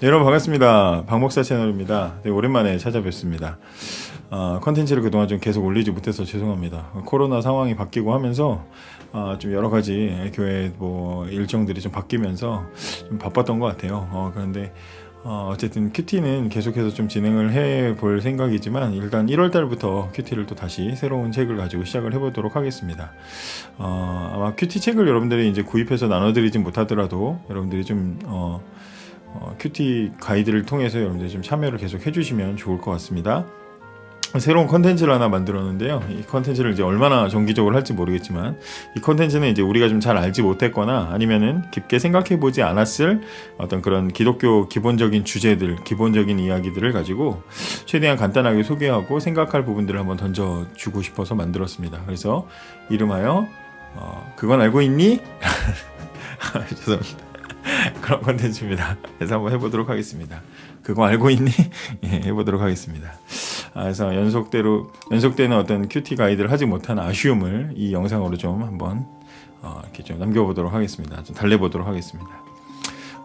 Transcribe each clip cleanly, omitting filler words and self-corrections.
여러분 반갑습니다. 박목사 채널입니다. 네, 오랜만에 찾아뵙습니다. 컨텐츠를 그동안 좀 계속 올리지 못해서 죄송합니다. 코로나 상황이 바뀌고 하면서 좀 여러 가지 교회 뭐 일정들이 좀 바뀌면서 좀 바빴던 것 같아요. 그런데 어쨌든 큐티는 계속해서 좀 진행을 해볼 생각이지만 일단 1월 달부터 큐티를 또 다시 새로운 책을 가지고 시작을 해보도록 하겠습니다. 아마 큐티 책을 여러분들이 이제 구입해서 나눠드리진 못하더라도 여러분들이 좀 큐티 가이드를 통해서 여러분들이 좀 참여를 계속 해주시면 좋을 것 같습니다. 새로운 컨텐츠를 하나 만들었는데요. 이 컨텐츠를 이제 얼마나 정기적으로 할지 모르겠지만 이 컨텐츠는 이제 우리가 좀 잘 알지 못했거나 아니면은 깊게 생각해 보지 않았을 어떤 그런 기독교 기본적인 주제들, 기본적인 이야기들을 가지고 최대한 간단하게 소개하고 생각할 부분들을 한번 던져주고 싶어서 만들었습니다. 그래서 이름하여 그건 알고 있니? 죄송합니다. 그런 컨텐츠입니다. 그래서 한번 해보도록 하겠습니다. 그거 알고 있니? 예, 해보도록 하겠습니다. 그래서 연속되는 어떤 큐티 가이드를 하지 못한 아쉬움을 이 영상으로 좀 한번 이렇게 좀 남겨보도록 하겠습니다. 좀 달래보도록 하겠습니다.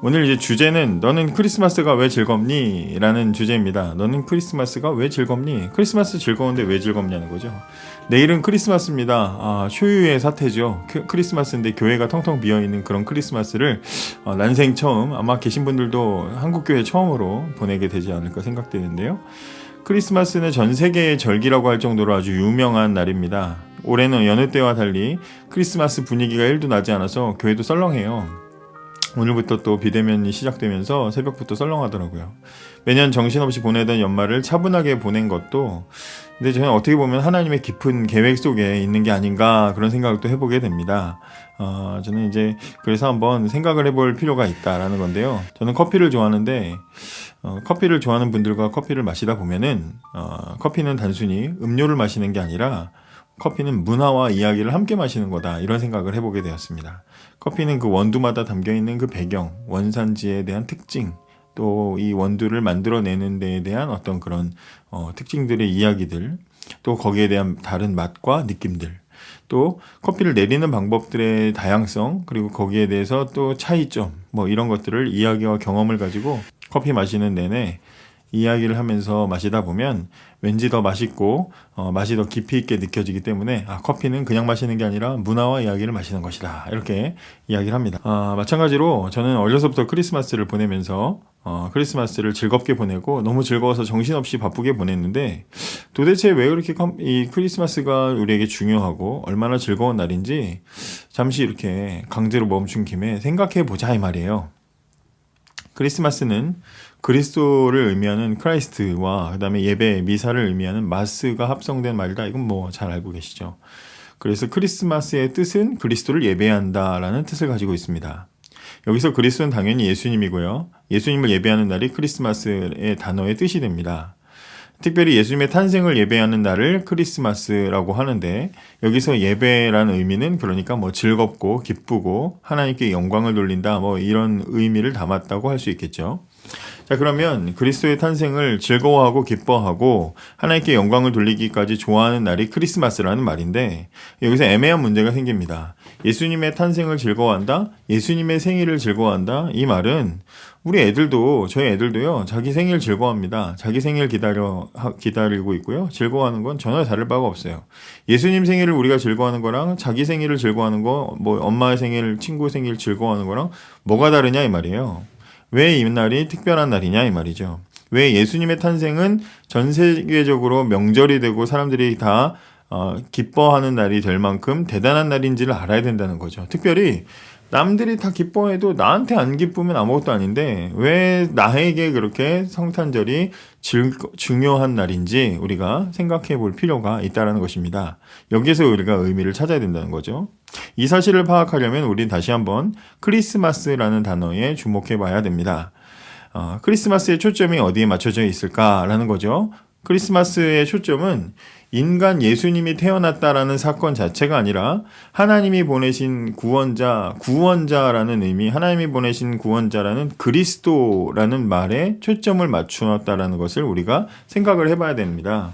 오늘 이제 주제는 너는 크리스마스가 왜 즐겁니? 라는 주제입니다. 너는 크리스마스가 왜 즐겁니? 크리스마스 즐거운데 왜 즐겁냐는 거죠. 내일은 크리스마스입니다. 초유의 사태죠. 크리스마스인데 교회가 텅텅 비어있는 그런 크리스마스를 난생 처음, 아마 계신 분들도 한국교회 처음으로 보내게 되지 않을까 생각되는데요. 크리스마스는 전 세계의 절기라고 할 정도로 아주 유명한 날입니다. 올해는 여느 때와 달리 크리스마스 분위기가 1도 나지 않아서 교회도 썰렁해요. 오늘부터 또 비대면이 시작되면서 새벽부터 썰렁하더라고요. 매년 정신없이 보내던 연말을 차분하게 보낸 것도 근데 저는 어떻게 보면 하나님의 깊은 계획 속에 있는 게 아닌가 그런 생각을 또 해보게 됩니다. 저는 이제 그래서 한번 생각을 해볼 필요가 있다라는 건데요. 저는 커피를 좋아하는데 커피를 좋아하는 분들과 커피를 마시다 보면은 커피는 단순히 음료를 마시는 게 아니라 커피는 문화와 이야기를 함께 마시는 거다 이런 생각을 해보게 되었습니다. 커피는 그 원두마다 담겨있는 그 배경, 원산지에 대한 특징 또 이 원두를 만들어내는 데에 대한 어떤 그런 특징들의 이야기들 또 거기에 대한 다른 맛과 느낌들 또 커피를 내리는 방법들의 다양성 그리고 거기에 대해서 또 차이점 뭐 이런 것들을 이야기와 경험을 가지고 커피 마시는 내내 이야기를 하면서 마시다 보면 왠지 더 맛있고 맛이 더 깊이 있게 느껴지기 때문에 커피는 그냥 마시는 게 아니라 문화와 이야기를 마시는 것이다 이렇게 이야기를 합니다. 마찬가지로 저는 어려서부터 크리스마스를 보내면서 크리스마스를 즐겁게 보내고 너무 즐거워서 정신없이 바쁘게 보냈는데 도대체 왜 그렇게 이 크리스마스가 우리에게 중요하고 얼마나 즐거운 날인지 잠시 이렇게 강제로 멈춘 김에 생각해 보자 이 말이에요. 크리스마스는 그리스도를 의미하는 크라이스트와 그 다음에 예배, 미사를 의미하는 마스가 합성된 말이다. 이건 뭐 잘 알고 계시죠. 그래서 크리스마스의 뜻은 그리스도를 예배한다라는 뜻을 가지고 있습니다. 여기서 그리스도는 당연히 예수님이고요. 예수님을 예배하는 날이 크리스마스의 단어의 뜻이 됩니다. 특별히 예수님의 탄생을 예배하는 날을 크리스마스라고 하는데 여기서 예배라는 의미는 그러니까 뭐 즐겁고 기쁘고 하나님께 영광을 돌린다 뭐 이런 의미를 담았다고 할 수 있겠죠. 자, 그러면 그리스도의 탄생을 즐거워하고 기뻐하고 하나님께 영광을 돌리기까지 좋아하는 날이 크리스마스라는 말인데 여기서 애매한 문제가 생깁니다. 예수님의 탄생을 즐거워한다? 예수님의 생일을 즐거워한다? 이 말은 저희 애들도요, 자기 생일 즐거워합니다. 자기 생일 기다리고 있고요. 즐거워하는 건 전혀 다를 바가 없어요. 예수님 생일을 우리가 즐거워하는 거랑 자기 생일을 즐거워하는 거, 뭐 엄마의 생일, 친구 생일 즐거워하는 거랑 뭐가 다르냐 이 말이에요. 왜 이 날이 특별한 날이냐 이 말이죠. 왜 예수님의 탄생은 전 세계적으로 명절이 되고 사람들이 다 기뻐하는 날이 될 만큼 대단한 날인지를 알아야 된다는 거죠. 특별히 남들이 다 기뻐해도 나한테 안 기쁘면 아무것도 아닌데 왜 나에게 그렇게 성탄절이 중요한 날인지 우리가 생각해 볼 필요가 있다는 것입니다. 여기에서 우리가 의미를 찾아야 된다는 거죠. 이 사실을 파악하려면 우리는 다시 한번 크리스마스라는 단어에 주목해 봐야 됩니다. 크리스마스의 초점이 어디에 맞춰져 있을까라는 거죠. 크리스마스의 초점은 인간 예수님이 태어났다라는 사건 자체가 아니라 하나님이 보내신 구원자라는 의미, 하나님이 보내신 구원자라는 그리스도라는 말에 초점을 맞추었다라는 것을 우리가 생각을 해봐야 됩니다.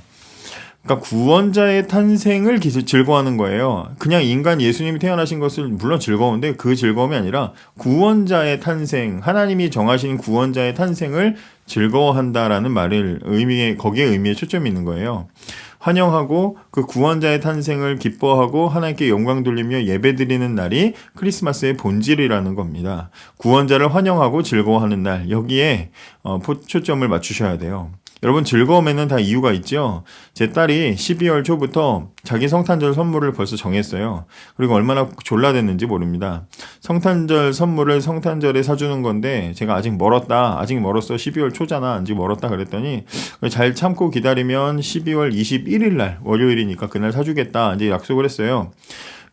그러니까 구원자의 탄생을 즐거워하는 거예요. 그냥 인간 예수님이 태어나신 것을 물론 즐거운데 그 즐거움이 아니라 구원자의 탄생, 하나님이 정하신 구원자의 탄생을 즐거워한다라는 말을 거기에 의미에 초점이 있는 거예요. 환영하고 그 구원자의 탄생을 기뻐하고 하나님께 영광 돌리며 예배드리는 날이 크리스마스의 본질이라는 겁니다. 구원자를 환영하고 즐거워하는 날, 여기에 초점을 맞추셔야 돼요. 여러분, 즐거움에는 다 이유가 있죠. 제 딸이 12월 초부터 자기 성탄절 선물을 벌써 정했어요. 그리고 얼마나 졸라댔는지 모릅니다. 성탄절 선물을 성탄절에 사주는 건데 제가 아직 멀었다. 아직 멀었어. 12월 초잖아. 아직 멀었다 그랬더니 잘 참고 기다리면 12월 21일 날 월요일이니까 그날 사주겠다. 이제 약속을 했어요.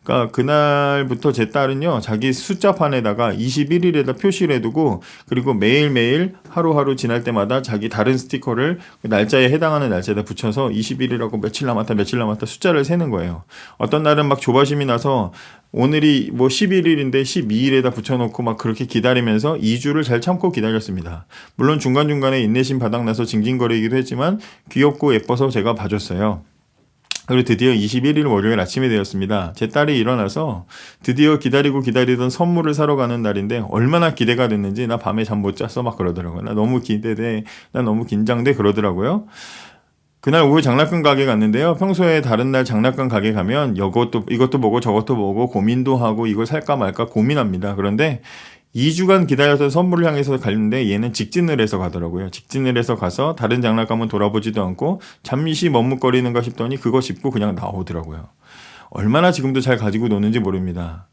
그러니까 그날부터 제 딸은요, 자기 숫자판에다가 21일에다 표시를 해두고, 그리고 매일매일 하루하루 지날 때마다 자기 다른 스티커를 그 날짜에 해당하는 날짜에다 붙여서 21일이라고 며칠 남았다 숫자를 세는 거예요. 어떤 날은 막 조바심이 나서 오늘이 뭐 11일인데 12일에다 붙여놓고 막 그렇게 기다리면서 2주를 잘 참고 기다렸습니다. 물론 중간중간에 인내심 바닥나서 징징거리기도 했지만 귀엽고 예뻐서 제가 봐줬어요. 그리고 드디어 21일 월요일 아침이 되었습니다. 제 딸이 일어나서 드디어 기다리던 선물을 사러 가는 날인데 얼마나 기대가 됐는지 나 밤에 잠 못 잤어 막 그러더라고요. 나 너무 기대돼. 나 너무 긴장돼 그러더라고요. 그날 오후 장난감 가게 갔는데요. 평소에 다른 날 장난감 가게 가면 이것도 보고 저것도 보고 고민도 하고 이걸 살까 말까 고민합니다. 그런데 2주간 기다렸던 선물을 향해서 가는데 얘는 직진을 해서 가더라고요. 직진을 해서 가서 다른 장난감은 돌아보지도 않고 잠시 머뭇거리는가 싶더니 그거 짚고 그냥 나오더라고요. 얼마나 지금도 잘 가지고 노는지 모릅니다.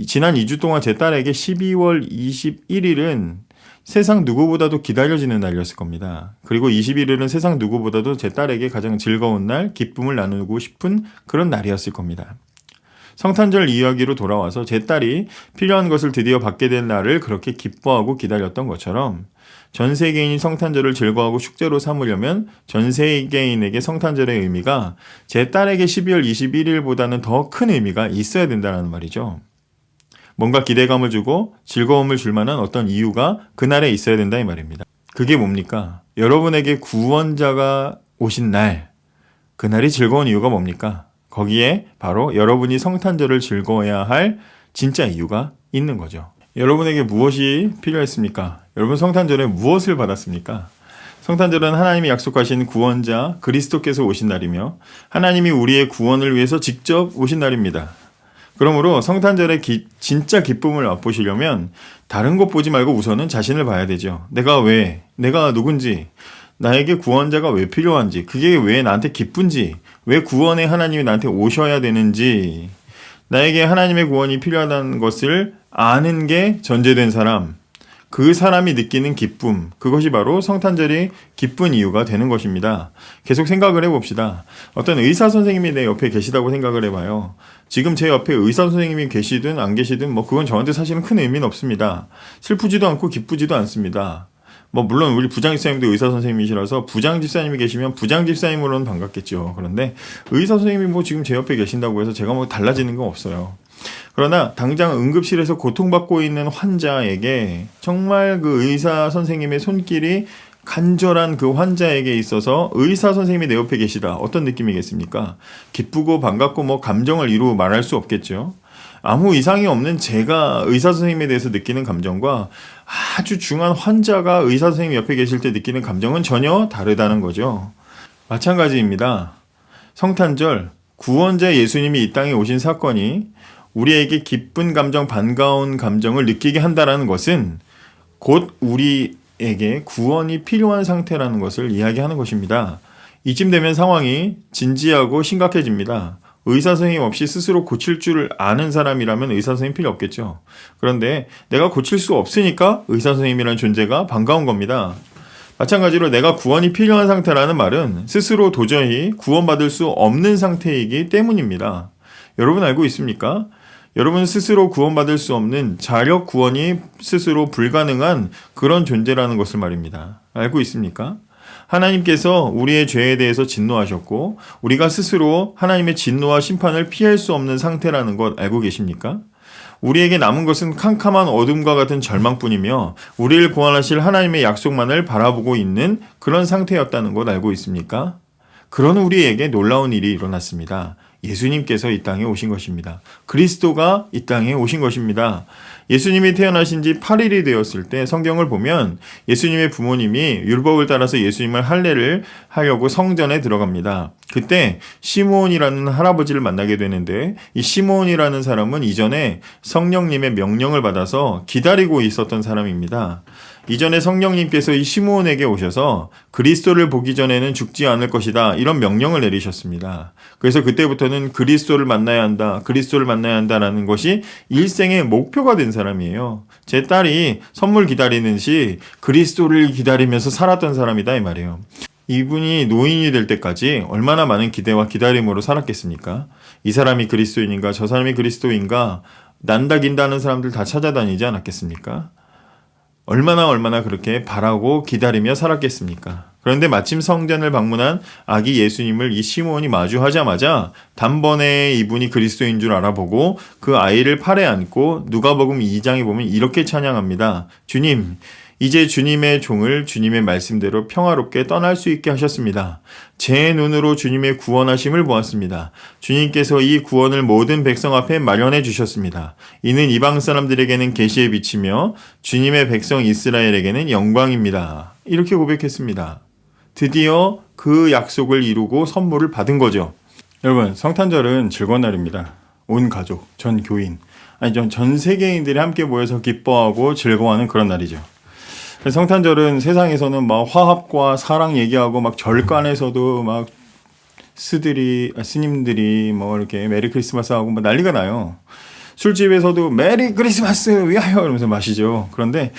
지난 2주 동안 제 딸에게 12월 21일은 세상 누구보다도 기다려지는 날이었을 겁니다. 그리고 21일은 세상 누구보다도 제 딸에게 가장 즐거운 날, 기쁨을 나누고 싶은 그런 날이었을 겁니다. 성탄절 이야기로 돌아와서 제 딸이 필요한 것을 드디어 받게 된 날을 그렇게 기뻐하고 기다렸던 것처럼 전 세계인이 성탄절을 즐거워하고 축제로 삼으려면 전 세계인에게 성탄절의 의미가 제 딸에게 12월 21일보다는 더 큰 의미가 있어야 된다는 말이죠. 뭔가 기대감을 주고 즐거움을 줄 만한 어떤 이유가 그날에 있어야 된다 이 말입니다. 그게 뭡니까? 여러분에게 구원자가 오신 날, 그날이 즐거운 이유가 뭡니까? 거기에 바로 여러분이 성탄절을 즐거워해야 할 진짜 이유가 있는 거죠. 여러분에게 무엇이 필요했습니까? 여러분 성탄절에 무엇을 받았습니까? 성탄절은 하나님이 약속하신 구원자 그리스도께서 오신 날이며 하나님이 우리의 구원을 위해서 직접 오신 날입니다. 그러므로 성탄절의 진짜 기쁨을 맛보시려면 다른 것 보지 말고 우선은 자신을 봐야 되죠. 내가 누군지, 나에게 구원자가 왜 필요한지, 그게 왜 나한테 기쁜지, 왜 구원의 하나님이 나한테 오셔야 되는지, 나에게 하나님의 구원이 필요하다는 것을 아는 게 전제된 사람, 그 사람이 느끼는 기쁨, 그것이 바로 성탄절이 기쁜 이유가 되는 것입니다. 계속 생각을 해봅시다. 어떤 의사 선생님이 내 옆에 계시다고 생각을 해봐요. 지금 제 옆에 의사 선생님이 계시든 안 계시든 그건 저한테 사실은 큰 의미는 없습니다. 슬프지도 않고 기쁘지도 않습니다. 물론 우리 부장 집사님도 의사 선생님이시라서 부장 집사님이 계시면 부장 집사님으로는 반갑겠죠. 그런데 의사 선생님이 지금 제 옆에 계신다고 해서 제가 달라지는 건 없어요. 그러나 당장 응급실에서 고통받고 있는 환자에게 정말 그 의사 선생님의 손길이 간절한 그 환자에게 있어서 의사 선생님이 내 옆에 계시다. 어떤 느낌이겠습니까? 기쁘고 반갑고 감정을 이루 말할 수 없겠죠. 아무 이상이 없는 제가 의사 선생님에 대해서 느끼는 감정과 아주 중한 환자가 의사 선생님 옆에 계실 때 느끼는 감정은 전혀 다르다는 거죠. 마찬가지입니다. 성탄절, 구원자 예수님이 이 땅에 오신 사건이 우리에게 기쁜 감정, 반가운 감정을 느끼게 한다는 것은 곧 우리에게 구원이 필요한 상태라는 것을 이야기하는 것입니다. 이쯤 되면 상황이 진지하고 심각해집니다. 의사 선생님 없이 스스로 고칠 줄 아는 사람이라면 의사 선생님 필요 없겠죠. 그런데 내가 고칠 수 없으니까 의사 선생님이라는 존재가 반가운 겁니다. 마찬가지로 내가 구원이 필요한 상태라는 말은 스스로 도저히 구원받을 수 없는 상태이기 때문입니다. 여러분 알고 있습니까? 여러분 스스로 구원받을 수 없는 자력 구원이 스스로 불가능한 그런 존재라는 것을 말입니다. 알고 있습니까? 하나님께서 우리의 죄에 대해서 진노하셨고 우리가 스스로 하나님의 진노와 심판을 피할 수 없는 상태라는 것 알고 계십니까? 우리에게 남은 것은 캄캄한 어둠과 같은 절망뿐이며 우리를 구원하실 하나님의 약속만을 바라보고 있는 그런 상태였다는 것 알고 있습니까? 그런 우리에게 놀라운 일이 일어났습니다. 예수님께서 이 땅에 오신 것입니다. 그리스도가 이 땅에 오신 것입니다. 예수님이 태어나신 지 8일이 되었을 때 성경을 보면 예수님의 부모님이 율법을 따라서 예수님을 할례를 하려고 성전에 들어갑니다. 그때 시므온이라는 할아버지를 만나게 되는데, 이 시므온이라는 사람은 이전에 성령님의 명령을 받아서 기다리고 있었던 사람입니다. 이전에 성령님께서 이 시므온에게 오셔서 그리스도를 보기 전에는 죽지 않을 것이다, 이런 명령을 내리셨습니다. 그래서 그때부터는 그리스도를 만나야 한다, 그리스도를 만나야 한다라는 것이 일생의 목표가 된 사람이에요. 제 딸이 선물 기다리는 시 그리스도를 기다리면서 살았던 사람이다, 이 말이에요. 이분이 노인이 될 때까지 얼마나 많은 기대와 기다림으로 살았겠습니까? 이 사람이 그리스도인인가, 저 사람이 그리스도인가 난다 긴다는 사람들 다 찾아다니지 않았겠습니까? 얼마나 그렇게 바라고 기다리며 살았겠습니까? 그런데 마침 성전을 방문한 아기 예수님을 이 시므온이 마주하자마자 단번에 이분이 그리스도인 줄 알아보고 그 아이를 팔에 안고 누가복음 2장에 보면 이렇게 찬양합니다. 주님, 이제 주님의 종을 주님의 말씀대로 평화롭게 떠날 수 있게 하셨습니다. 제 눈으로 주님의 구원하심을 보았습니다. 주님께서 이 구원을 모든 백성 앞에 마련해 주셨습니다. 이는 이방 사람들에게는 계시의 빛이며 주님의 백성 이스라엘에게는 영광입니다. 이렇게 고백했습니다. 드디어 그 약속을 이루고 선물을 받은 거죠. 여러분, 성탄절은 즐거운 날입니다. 온 가족, 전 교인, 전 세계인들이 함께 모여서 기뻐하고 즐거워하는 그런 날이죠. 성탄절은 세상에서는 막 화합과 사랑 얘기하고 막 절간에서도 막 스님들이 뭐 이렇게 메리 크리스마스 하고 뭐 난리가 나요. 술집에서도 메리 크리스마스 위하여 이러면서 마시죠. 그런데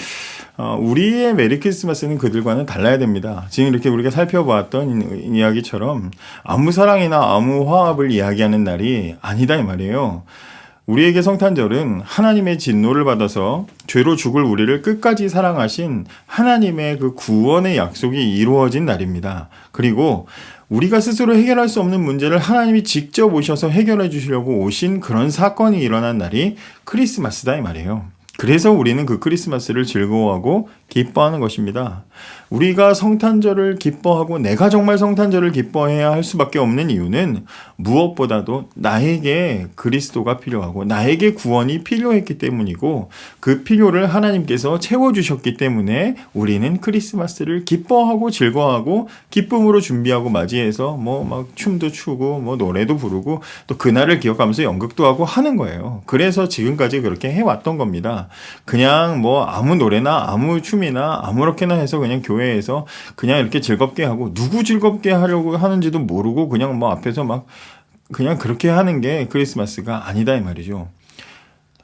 우리의 메리 크리스마스는 그들과는 달라야 됩니다. 지금 이렇게 우리가 살펴보았던 이야기처럼 아무 사랑이나 아무 화합을 이야기하는 날이 아니다, 이 말이에요. 우리에게 성탄절은 하나님의 진노를 받아서 죄로 죽을 우리를 끝까지 사랑하신 하나님의 그 구원의 약속이 이루어진 날입니다. 그리고 우리가 스스로 해결할 수 없는 문제를 하나님이 직접 오셔서 해결해 주시려고 오신 그런 사건이 일어난 날이 크리스마스다, 이 말이에요. 그래서 우리는 그 크리스마스를 즐거워하고 기뻐하는 것입니다. 우리가 성탄절을 기뻐하고 내가 정말 성탄절을 기뻐해야 할 수밖에 없는 이유는 무엇보다도 나에게 그리스도가 필요하고 나에게 구원이 필요했기 때문이고, 그 필요를 하나님께서 채워주셨기 때문에 우리는 크리스마스를 기뻐하고 즐거워하고 기쁨으로 준비하고 맞이해서 뭐 막 춤도 추고 뭐 노래도 부르고 또 그날을 기억하면서 연극도 하고 하는 거예요. 그래서 지금까지 그렇게 해왔던 겁니다. 그냥 뭐 아무 노래나 아무 춤이나 아무렇게나 해서 그냥 교회에서 그냥 이렇게 즐겁게 하고, 누구 즐겁게 하려고 하는지도 모르고 그냥 뭐 앞에서 막 그냥 그렇게 하는 게 크리스마스가 아니다, 이 말이죠.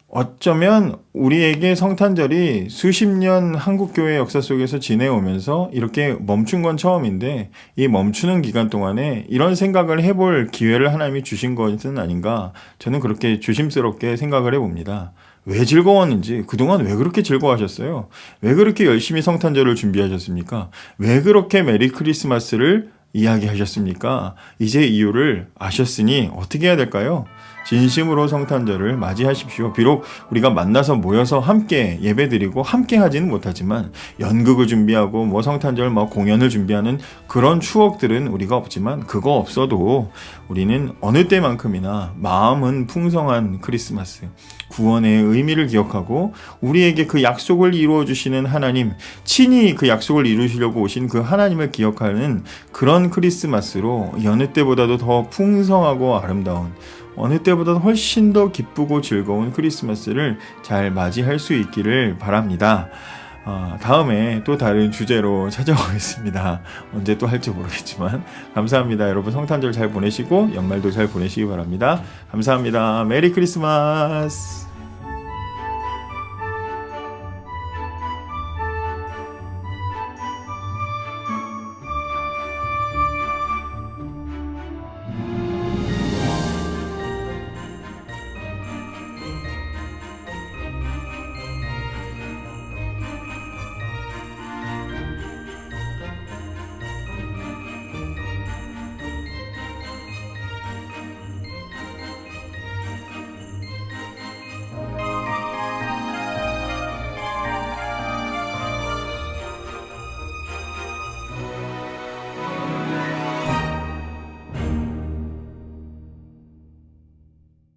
어쩌면 우리에게 성탄절이 수십 년 한국교회 역사 속에서 지내오면서 이렇게 멈춘 건 처음인데, 이 멈추는 기간 동안에 이런 생각을 해볼 기회를 하나님이 주신 것은 아닌가, 저는 그렇게 조심스럽게 생각을 해봅니다. 왜 즐거웠는지, 그동안 왜 그렇게 즐거워하셨어요? 왜 그렇게 열심히 성탄절을 준비하셨습니까? 왜 그렇게 메리 크리스마스를 이야기하셨습니까? 이제 이유를 아셨으니 어떻게 해야 될까요? 진심으로 성탄절을 맞이하십시오. 비록 우리가 만나서 모여서 함께 예배드리고 함께 하지는 못하지만 연극을 준비하고 뭐 성탄절 뭐 공연을 준비하는 그런 추억들은 우리가 없지만, 그거 없어도 우리는 어느 때만큼이나 마음은 풍성한 크리스마스, 구원의 의미를 기억하고 우리에게 그 약속을 이루어 주시는 하나님, 친히 그 약속을 이루시려고 오신 그 하나님을 기억하는 그런 크리스마스로 여느 때보다도 더 풍성하고 아름다운, 어느 때보다 훨씬 더 기쁘고 즐거운 크리스마스를 잘 맞이할 수 있기를 바랍니다. 다음에 또 다른 주제로 찾아오겠습니다. 언제 또 할지 모르겠지만 감사합니다. 여러분, 성탄절 잘 보내시고 연말도 잘 보내시기 바랍니다. 감사합니다. 메리 크리스마스.